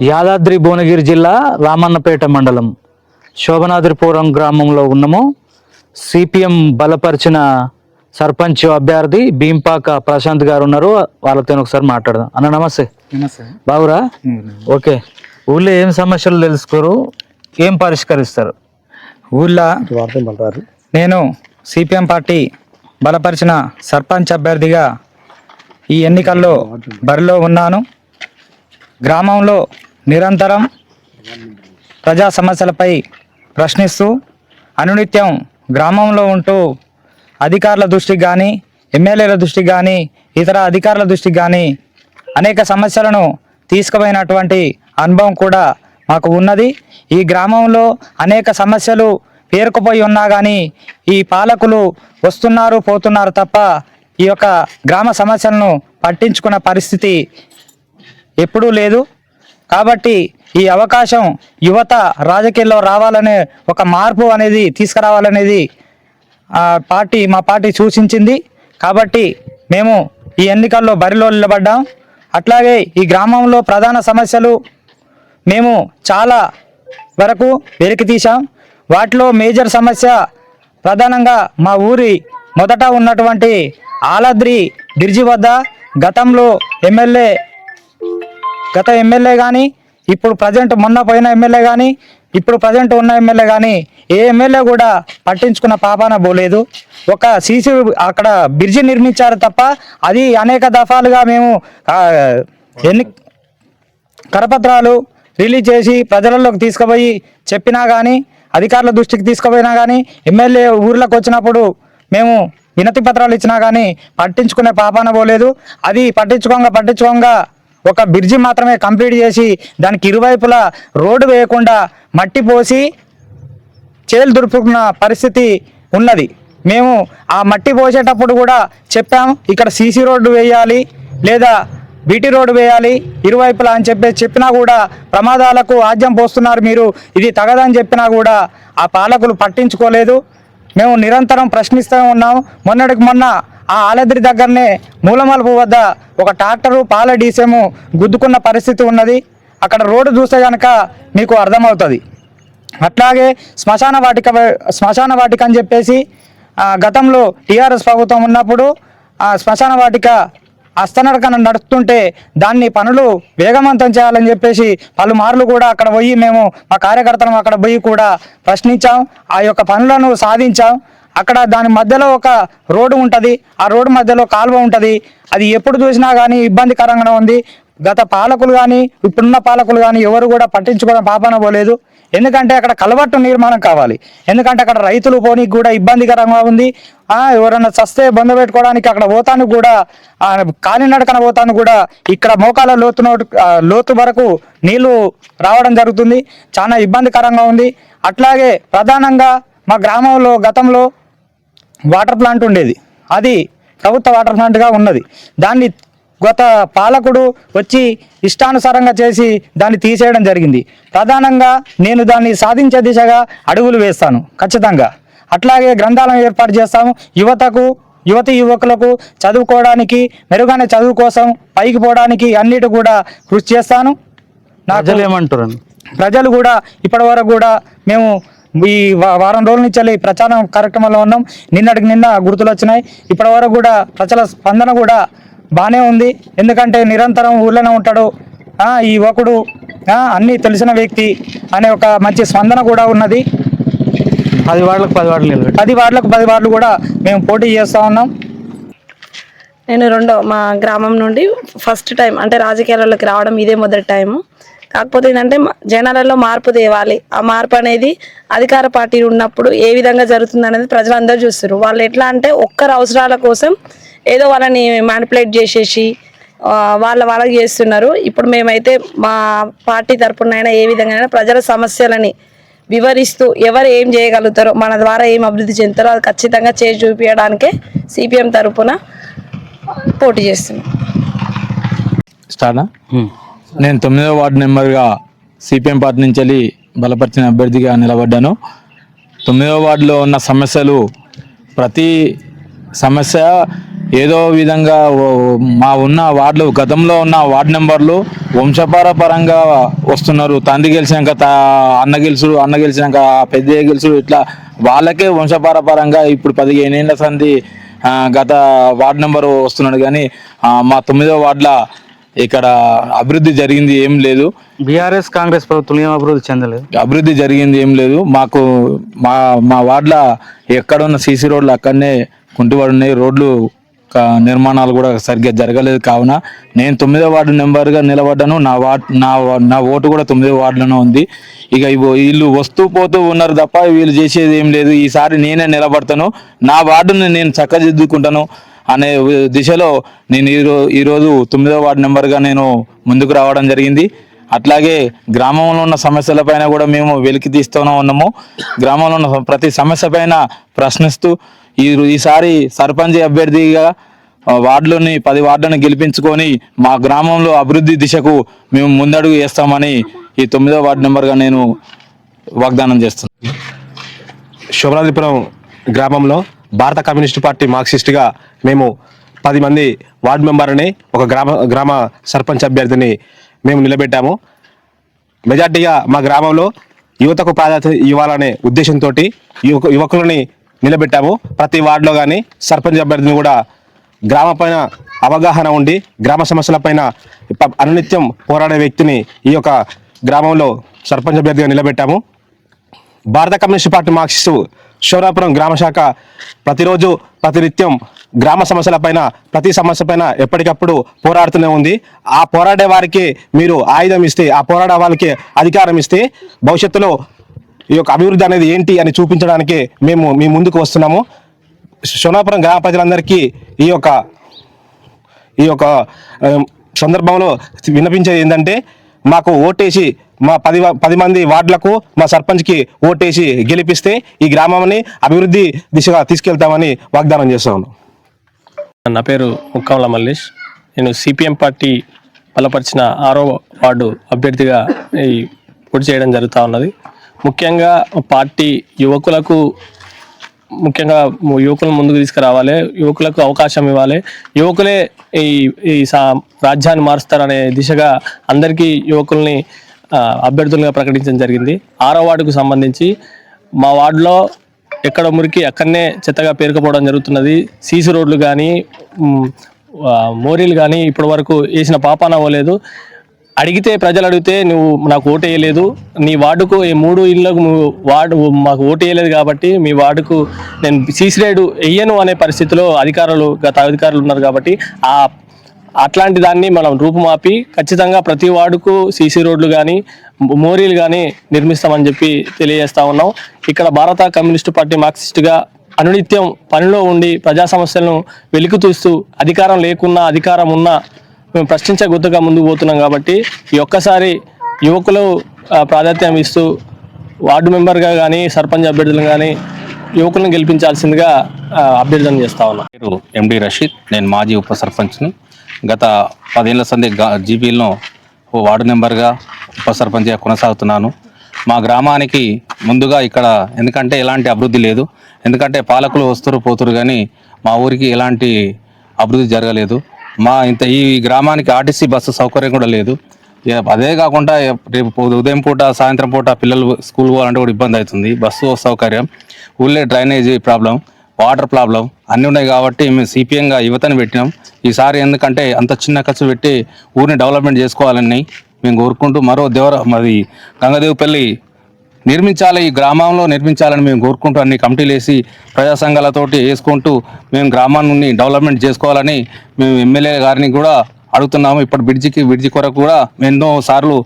యాదాద్రి భువనగిరి జిల్లా రామన్నపేట మండలం శోభనాద్రిపురం గ్రామంలో ఉన్నాము. సిపిఎం బలపరిచిన సర్పంచ్ అభ్యర్థి భీంపాక ప్రశాంత్ గారు ఉన్నారు. వాళ్ళతో ఒకసారి మాట్లాడదాం. అన్న నమస్తే. బాగురా? ఓకే. ఊళ్ళో ఏం సమస్యలు తెలుసుకోరు, ఏం పరిష్కరిస్తారు? ఊళ్ళో నేను సిపిఎం పార్టీ బలపరిచిన సర్పంచ్ అభ్యర్థిగా ఈ ఎన్నికల్లో బరిలో ఉన్నాను. గ్రామంలో నిరంతరం ప్రజా సమస్యలపై ప్రశ్నిస్తూ అనునిత్యం గ్రామంలో ఉంటూ అధికారుల దృష్టికి కానీ, ఎమ్మెల్యేల దృష్టికి కానీ, ఇతర అధికారుల దృష్టికి కానీ అనేక సమస్యలను తీసుకుపోయినటువంటి అనుభవం కూడా మాకు ఉన్నది. ఈ గ్రామంలో అనేక సమస్యలు పేరుకుపోయి ఉన్నా కానీ ఈ పాలకులు వస్తున్నారు పోతున్నారు తప్ప ఈ యొక్క గ్రామ సమస్యలను పట్టించుకున్న పరిస్థితి ఎప్పుడూ లేదు. కాబట్టి ఈ అవకాశం యువత రాజకీయాల్లో రావాలనే ఒక మార్పు అనేది తీసుకురావాలనేది మా పార్టీ సూచించింది. కాబట్టి మేము ఈ ఎన్నికల్లో బరిలో నిలబడ్డాం. అట్లాగే ఈ గ్రామంలో ప్రధాన సమస్యలు మేము చాలా వరకు వెలికి తీసాం. వాటిలో మేజర్ సమస్య ప్రధానంగా మా ఊరి మొదట ఉన్నటువంటి ఆలద్రి బ్రిడ్జి వద్ద గతంలో గత ఎమ్మెల్యే కానీ, ఇప్పుడు ప్రజెంట్ మొన్న పోయిన ఎమ్మెల్యే కానీ, ఇప్పుడు ప్రజెంట్ ఉన్న ఎమ్మెల్యే కానీ ఏ ఎమ్మెల్యే కూడా పట్టించుకున్న పాపాన పోలేదు. ఒక సీసీ అక్కడ బ్రిడ్జి నిర్మించారు తప్ప అది అనేక దఫాలుగా మేము కరపత్రాలు రిలీజ్ చేసి ప్రజలలోకి తీసుకుపోయి చెప్పినా కానీ, అధికారుల దృష్టికి తీసుకుపోయినా కానీ, ఎమ్మెల్యే ఊర్లోకి వచ్చినప్పుడు మేము వినతి పత్రాలు ఇచ్చినా కానీ పట్టించుకునే పాపాన పోలేదు. అది పట్టించుకోగా ఒక బ్రిడ్జి మాత్రమే కంప్లీట్ చేసి దానికి ఇరువైపులా రోడ్డు వేయకుండా మట్టి పోసి చేలు దురుపుకున్న పరిస్థితి ఉన్నది. మేము ఆ మట్టి పోసేటప్పుడు కూడా చెప్పాం, ఇక్కడ సీసీ రోడ్డు వేయాలి లేదా బీటీ రోడ్డు వేయాలి ఇరువైపులా అని చెప్పినా కూడా ప్రమాదాలకు ఆజ్యం పోస్తున్నారు మీరు, ఇది తగదని చెప్పినా కూడా ఆ పాలకులు పట్టించుకోలేదు. మేము నిరంతరం ప్రశ్నిస్తూ ఉన్నాం. మొన్నటికి మొన్న ఆ ఆలద్రి దగ్గరనే మూలమలుపు వద్ద ఒక ట్రాక్టరు పాల డీసెము గుద్దుకున్న పరిస్థితి ఉన్నది. అక్కడ రోడ్డు చూస్తే కనుక మీకు అర్థమవుతుంది. అట్లాగే శ్మశాన వాటిక అని చెప్పేసి గతంలో టీఆర్ఎస్ ప్రభుత్వం ఉన్నప్పుడు ఆ శ్మశాన వాటిక అస్తనడకన నడుస్తుంటే దాన్ని పనులు వేగవంతం చేయాలని చెప్పేసి పలుమార్లు కూడా అక్కడ పోయి మేము మా కార్యకర్తలను అక్కడ పోయి కూడా ప్రశ్నించాం. ఆ యొక్క పనులను సాధించాం. అక్కడ దాని మధ్యలో ఒక రోడ్డు ఉంటుంది, ఆ రోడ్డు మధ్యలో కాలువ ఉంటుంది. అది ఎప్పుడు చూసినా కానీ ఇబ్బందికరంగా ఉంది. గత పాలకులు కానీ ఇప్పుడున్న పాలకులు కానీ ఎవరు కూడా పట్టించుకోవడం పాపన పోలేదు. ఎందుకంటే అక్కడ కలవట్టు నిర్మాణం కావాలి. ఎందుకంటే అక్కడ రైతులు పోనీకి కూడా ఇబ్బందికరంగా ఉంది. ఎవరైనా చస్తే బంద పెట్టుకోవడానికి అక్కడ పోతాను కూడా కాలినడకన పోతాను కూడా ఇక్కడ మోకాల లోతు వరకు నీళ్లు రావడం జరుగుతుంది. చాలా ఇబ్బందికరంగా ఉంది. అట్లాగే ప్రధానంగా మా గ్రామంలో గతంలో వాటర్ ప్లాంట్ ఉండేది, అది ప్రభుత్వ వాటర్ ప్లాంట్గా ఉన్నది. దాన్ని గత పాలకుడు వచ్చి ఇష్టానుసారంగా చేసి దాన్ని తీసేయడం జరిగింది. ప్రధానంగా నేను దాన్ని సాధించే దిశగా అడుగులు వేస్తాను ఖచ్చితంగా. అట్లాగే గ్రంథాలయం ఏర్పాటు చేస్తాము. యువకులకు చదువుకోవడానికి, మెరుగైన చదువు కోసం పైకి పోవడానికి అన్నిటి కూడా కృషి చేస్తాను. ప్రజలు కూడా ఇప్పటి వరకు కూడా మేము ఈ వారం రోజుల నుంచి ప్రచారం కార్యక్రమంలో ఉన్నాం. నిన్నటికి నిన్న గుర్తులు వచ్చినాయి. ఇప్పటి వరకు కూడా ప్రజల స్పందన కూడా బాగానే ఉంది. ఎందుకంటే నిరంతరం ఊళ్ళోనే ఉంటాడు ఈ యువకుడు, అన్నీ తెలిసిన వ్యక్తి అనే ఒక మంచి స్పందన కూడా ఉన్నది. 10 వార్డులకు 10 వార్డులు కూడా మేము పోటీ చేస్తూ ఉన్నాం. నేను మా గ్రామం నుండి ఫస్ట్ టైం అంటే రాజకీయాలలోకి రావడం ఇదే మొదటి టైము. కాకపోతే ఏంటంటే జనాలలో మార్పు తేవాలి. ఆ మార్పు అనేది అధికార పార్టీ ఉన్నప్పుడు ఏ విధంగా జరుగుతుంది అనేది ప్రజలందరూ చూస్తారు. వాళ్ళు ఎట్లా అంటే ఒక్కరి అవసరాల కోసం ఏదో వాళ్ళని మ్యానిపులేట్ చేసేసి వాళ్ళకి చేస్తున్నారు. ఇప్పుడు మేమైతే మా పార్టీ తరపునైనా ఏ విధంగా ప్రజల సమస్యలని వివరిస్తూ ఎవరు ఏం చేయగలుగుతారో, మన ద్వారా ఏం అభివృద్ధి చెందుతారో అది ఖచ్చితంగా చేసి చూపించడానికే సిపిఎం తరపున పోటీ చేస్తున్నాం. నేను 9వ వార్డు మెంబర్గా సిపిఎం పార్టీ నుంచి వెళ్ళి బలపరిచిన అభ్యర్థిగా నిలబడ్డాను. 9వ వార్డులో ఉన్న సమస్యలు ప్రతి సమస్య ఏదో విధంగా మా ఉన్న వార్డులు గతంలో ఉన్న వార్డు నెంబర్లు వంశపారపరంగా వస్తున్నారు. తండ్రి గెలిచినాక అన్న గెలిచినాక పెద్దయ్య గెలుచుడు, ఇట్లా వాళ్ళకే వంశపారపరంగా ఇప్పుడు 15 ఏళ్ల సంది గత వార్డు నెంబర్ వస్తున్నాడు. కానీ మా 9వ వార్డుల ఇక్కడ అభివృద్ధి జరిగింది ఏం లేదు. బీఆర్ఎస్ కాంగ్రెస్ ప్రభుత్వం ఏం అభివృద్ధి చెందలేదు. అభివృద్ధి జరిగింది ఏం లేదు. మాకు మా వార్డుల ఎక్కడున్న సీసీ రోడ్లు అక్కడనే కుంటివాడు ఉన్నాయి. రోడ్లు నిర్మాణాలు కూడా సరిగ్గా జరగలేదు. కావున నేను 9వ వార్డు నెంబర్గా నిలబడ్డాను. నా ఓటు కూడా 9వ వార్డులోనే ఉంది. ఇక వీళ్ళు వస్తూ పోతూ ఉన్నారు తప్ప వీళ్ళు చేసేది ఏం లేదు. ఈసారి నేనే నిలబడతాను, నా వార్డుని నేను చక్కదిద్దుకుంటాను అనే దిశలో నేను ఈరోజు 9వ వార్డు నెంబర్గా నేను ముందుకు రావడం జరిగింది. అట్లాగే గ్రామంలో ఉన్న సమస్యలపైన కూడా మేము వెలికి తీస్తూనే ఉన్నాము. గ్రామంలో ఉన్న ప్రతి సమస్య పైన ప్రశ్నిస్తూ ఈసారి సర్పంచ్ అభ్యర్థిగా వార్డులోని 10 వార్డులను గెలిపించుకొని మా గ్రామంలో అభివృద్ధి దిశకు మేము ముందడుగు వేస్తామని ఈ 9వ వార్డు నెంబర్గా నేను వాగ్దానం చేస్తున్నాను. శోభనాద్రిపురం గ్రామంలో భారత కమ్యూనిస్టు పార్టీ మార్క్సిస్టుగా మేము 10 మంది వార్డు మెంబర్ని ఒక గ్రామ సర్పంచ్ అభ్యర్థిని మేము నిలబెట్టాము. మెజార్టీగా మా గ్రామంలో యువతకు ప్రాధాన్యత ఇవ్వాలనే ఉద్దేశంతో యువకులని నిలబెట్టాము. ప్రతి వార్డులో కానీ సర్పంచ్ అభ్యర్థిని కూడా గ్రామ పైన అవగాహన ఉండి గ్రామ సమస్యలపైన అనునిత్యం పోరాడే వ్యక్తిని ఈ యొక్క గ్రామంలో సర్పంచ్ అభ్యర్థిగా నిలబెట్టాము. భారత కమ్యూనిస్ట్ పార్టీ మార్క్సిస్టు శోభనాపురం గ్రామ శాఖ ప్రతిరోజు ప్రతినిత్యం గ్రామ సమస్యలపైన ప్రతి సమస్యపైన ఎప్పటికప్పుడు పోరాడుతూనే ఉంది. ఆ పోరాడే వారికి మీరు ఆయుధం ఇస్తే, ఆ పోరాడే వాళ్ళకి అధికారం ఇస్తే భవిష్యత్తులో ఈ యొక్క అభివృద్ధి అనేది ఏంటి అని చూపించడానికి మేము మీ ముందుకు వస్తున్నాము. శోభనాపురం గ్రామ ప్రజలందరికీ ఈ యొక్క సందర్భంలో విన్నపించేది ఏంటంటే, మాకు ఓటేసి మా 10 మంది వార్డులకు మా సర్పంచ్కి ఓటేసి గెలిపిస్తే ఈ గ్రామాన్ని అభివృద్ధి దిశగా తీసుకెళ్తామని వాగ్దానం చేస్తాను. నా పేరు ముక్కాంల మల్లేష్. నేను సిపిఎం పార్టీ బలపరిచిన 6వ వార్డు అభ్యర్థిగా పోటీ చేయడం జరుగుతూ ఉన్నది. ముఖ్యంగా పార్టీ యువకులను ముందుకు తీసుకురావాలి, యువకులకు అవకాశం ఇవ్వాలి, యువకులే ఈ రాజ్యాన్ని మారుస్తారనే దిశగా అందరికీ యువకుల్ని అభ్యర్థులుగా ప్రకటించడం జరిగింది. 6వ వార్డుకు సంబంధించి మా వార్డులో ఎక్కడ మురికి అక్కడనే చెత్తగా పేరుకుపోవడం జరుగుతున్నది. సీసీ రోడ్లు కానీ మోరీలు కానీ ఇప్పటి వరకు వేసిన పాపాన అవ్వలేదు. ప్రజలు అడిగితే నువ్వు నాకు ఓటు వేయలేదు, నీ వార్డుకు ఈ 3 ఇళ్ళకు మాకు ఓటు వేయలేదు కాబట్టి మీ వార్డుకు నేను సీసీ రోడ్డు వేయను అనే పరిస్థితిలో గత అధికారులు ఉన్నారు. కాబట్టి అట్లాంటి దాన్ని మనం రూపుమాపి ఖచ్చితంగా ప్రతి వార్డుకు సీసీ రోడ్లు కానీ మోరీలు కానీ నిర్మిస్తామని చెప్పి తెలియజేస్తా ఉన్నాం. ఇక్కడ భారత కమ్యూనిస్టు పార్టీ మార్క్సిస్టుగా అనునిత్యం పనిలో ఉండి ప్రజా సమస్యలను వెలికి తీస్తూ అధికారం లేకున్నా అధికారం ఉన్నా మేము ప్రశ్నించే గుర్తుగా ముందుకు పోతున్నాం. కాబట్టి ఈ ఒక్కసారి యువకులు ప్రాధాన్యం ఇస్తూ వార్డు మెంబర్గా కానీ సర్పంచ్ అభ్యర్థులను కానీ యువకులను గెలిపించాల్సిందిగా అభ్యర్థన చేస్తా ఉన్నాం. పేరు ఎండి రషీద్. నేను మాజీ ఉప సర్పంచ్ని. గత 10 ఏళ్ల సంది జీపీలో వార్డు మెంబర్గా ఉప సర్పంచ్గా కొనసాగుతున్నాను. మా గ్రామానికి ముందుగా ఇక్కడ ఎందుకంటే ఎలాంటి అభివృద్ధి లేదు, ఎందుకంటే పాలకులు వస్తురు పోతురు కానీ మా ఊరికి ఎలాంటి అభివృద్ధి జరగలేదు. ఈ గ్రామానికి ఆర్టీసీ బస్సు సౌకర్యం కూడా లేదు. అదే కాకుండా రేపు ఉదయం పూట సాయంత్రం పూట పిల్లలు స్కూల్ పోవాలంటే కూడా ఇబ్బంది అవుతుంది. బస్సు సౌకర్యం, ఊళ్ళో డ్రైనేజీ ప్రాబ్లం, వాటర్ ప్రాబ్లం అన్నీ ఉన్నాయి. కాబట్టి మేము సిపిఎంగా యువతని పెట్టినాం. ఈసారి ఎందుకంటే అంత చిన్న ఖర్చు పెట్టి ఊరిని డెవలప్మెంట్ చేసుకోవాలని మేము కోరుకుంటూ మరి గంగదేవిపల్లి నిర్మించాలి, ఈ గ్రామంలో నిర్మించాలని మేము కోరుకుంటూ అన్ని కమిటీలు వేసి ప్రజా సంఘాలతోటి వేసుకుంటూ మేము గ్రామాన్ని డెవలప్మెంట్ చేసుకోవాలని మేము ఎమ్మెల్యే గారిని కూడా అడుగుతున్నాము. ఇప్పుడు బ్రిడ్జి కొరకు కూడా ఎన్నో సార్లు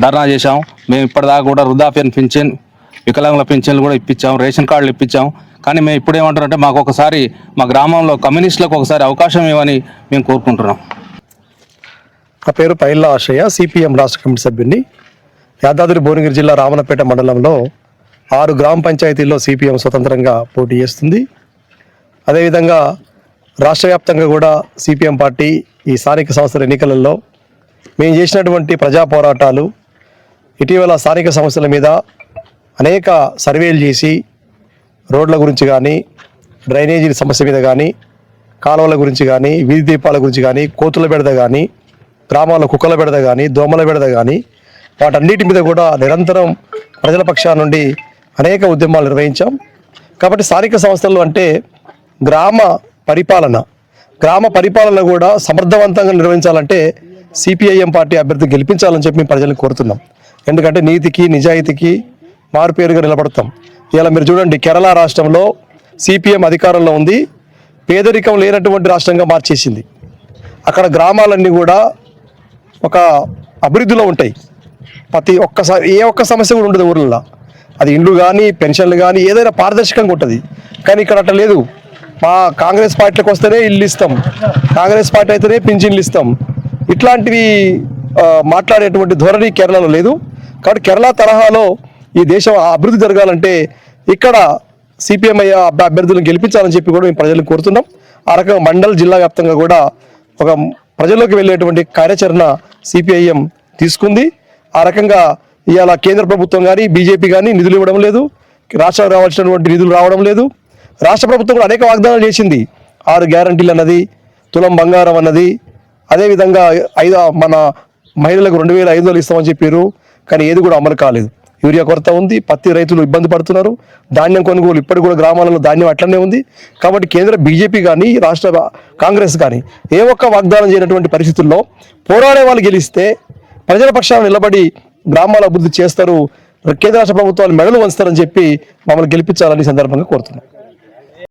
ధర్నా చేశాము. మేము ఇప్పటిదాకా కూడా వృద్ధాప్యం పింఛన్, వికలాంగుల పింఛన్లు కూడా ఇప్పించాము, రేషన్ కార్డులు ఇప్పించాము. కానీ మేము ఇప్పుడు ఏమంటారంటే మాకు ఒకసారి మా గ్రామంలో కమ్యూనిస్టులకు ఒకసారి అవకాశం ఇవ్వని మేము కోరుకుంటున్నాం. నా పేరు పైల్ల ఆశ్రయ, సిపిఎం రాష్ట్ర కమిటీ సభ్యుడిని. యాదాద్రి భువనగిరి జిల్లా రామన్నపేట మండలంలో 6 గ్రామ పంచాయతీల్లో సిపిఎం స్వతంత్రంగా పోటీ చేస్తుంది. అదేవిధంగా రాష్ట్ర వ్యాప్తంగా కూడా సిపిఎం పార్టీ ఈ స్థానిక సంస్థల ఎన్నికలలో మేము చేసినటువంటి ప్రజా పోరాటాలు, ఇటీవల స్థానిక సమస్యల మీద అనేక సర్వేలు చేసి రోడ్ల గురించి కానీ డ్రైనేజీ సమస్య మీద కానీ కాలువల గురించి కానీ, వీధి దీపాల గురించి కానీ, కోతుల బెడద కానీ, గ్రామాల్లో కుక్కల బెడద కానీ, దోమల బెడద కానీ, వాటన్నిటి మీద కూడా నిరంతరం ప్రజల పక్షాన నుండి అనేక ఉద్యమాలు నిర్వహించాం. కాబట్టి స్థానిక సంస్థలు అంటే గ్రామ పరిపాలన కూడా సమర్థవంతంగా నిర్వహించాలంటే సిపిఐఎం పార్టీ అభ్యర్థి గెలిపించాలని చెప్పి మేము ప్రజలను కోరుతున్నాం. ఎందుకంటే నీతికి నిజాయితీకి మారుపేరుగా నిలబడతాం. ఇలా మీరు చూడండి, కేరళ రాష్ట్రంలో సిపిఎం అధికారంలో ఉంది, పేదరికం లేనటువంటి రాష్ట్రంగా మార్చేసింది. అక్కడ గ్రామాలన్నీ కూడా ఒక అభివృద్ధిలో ఉంటాయి. ఏ ఒక్క సమస్య కూడా ఉండదు ఊర్లలో. అది ఇండ్లు కానీ, పెన్షన్లు కానీ, ఏదైనా పారదర్శకంగా ఉంటుంది. కానీ ఇక్కడ అట్లా లేదు. మా కాంగ్రెస్ పార్టీలకు వస్తేనే ఇల్లు ఇస్తాం, కాంగ్రెస్ పార్టీ అయితేనే పింఛన్లు ఇస్తాం, ఇట్లాంటివి మాట్లాడేటువంటి ధోరణి కేరళలో లేదు. కాబట్టి కేరళ తరహాలో ఈ దేశం అభివృద్ధి జరగాలంటే ఇక్కడ సిపిఎం అభ్యర్థులను గెలిపించాలని చెప్పి కూడా మేము ప్రజలను కోరుతున్నాం. ఆ రకంగా మండల్ జిల్లా వ్యాప్తంగా కూడా ఒక ప్రజల్లోకి వెళ్ళేటువంటి కార్యాచరణ సిపిఐఎం తీసుకుంది. ఆ రకంగా ఇవాళ కేంద్ర ప్రభుత్వం కానీ, బీజేపీ కానీ నిధులు ఇవ్వడం లేదు, రాష్ట్రాలకు రావాల్సినటువంటి నిధులు రావడం లేదు. రాష్ట్ర ప్రభుత్వం కూడా అనేక వాగ్దానాలు చేసింది. 6 గ్యారంటీలు అన్నది, తులం బంగారం అన్నది, అదేవిధంగా మన మహిళలకు 2,500 ఇస్తామని చెప్పారు. కానీ ఏది కూడా అమలు కాలేదు. యూరియా కొరత ఉంది, పత్తి రైతులు ఇబ్బంది పడుతున్నారు, ధాన్యం కొనుగోలు ఇప్పటికి కూడా గ్రామాలలో ధాన్యం అట్లనే ఉంది. కాబట్టి కేంద్ర బీజేపీ కానీ, రాష్ట్ర కాంగ్రెస్ కానీ ఏ ఒక్క వాగ్దానం చేయనటువంటి పరిస్థితుల్లో పోరాడే వాళ్ళు గెలిస్తే ప్రజల పక్షాన నిలబడి గ్రామాల అభివృద్ధి చేస్తారు, కేంద్ర రాష్ట్ర ప్రభుత్వాలు మెడలు వంచుతారని చెప్పి మమ్మల్ని గెలిపించాలని సందర్భంగా కోరుతున్నాం.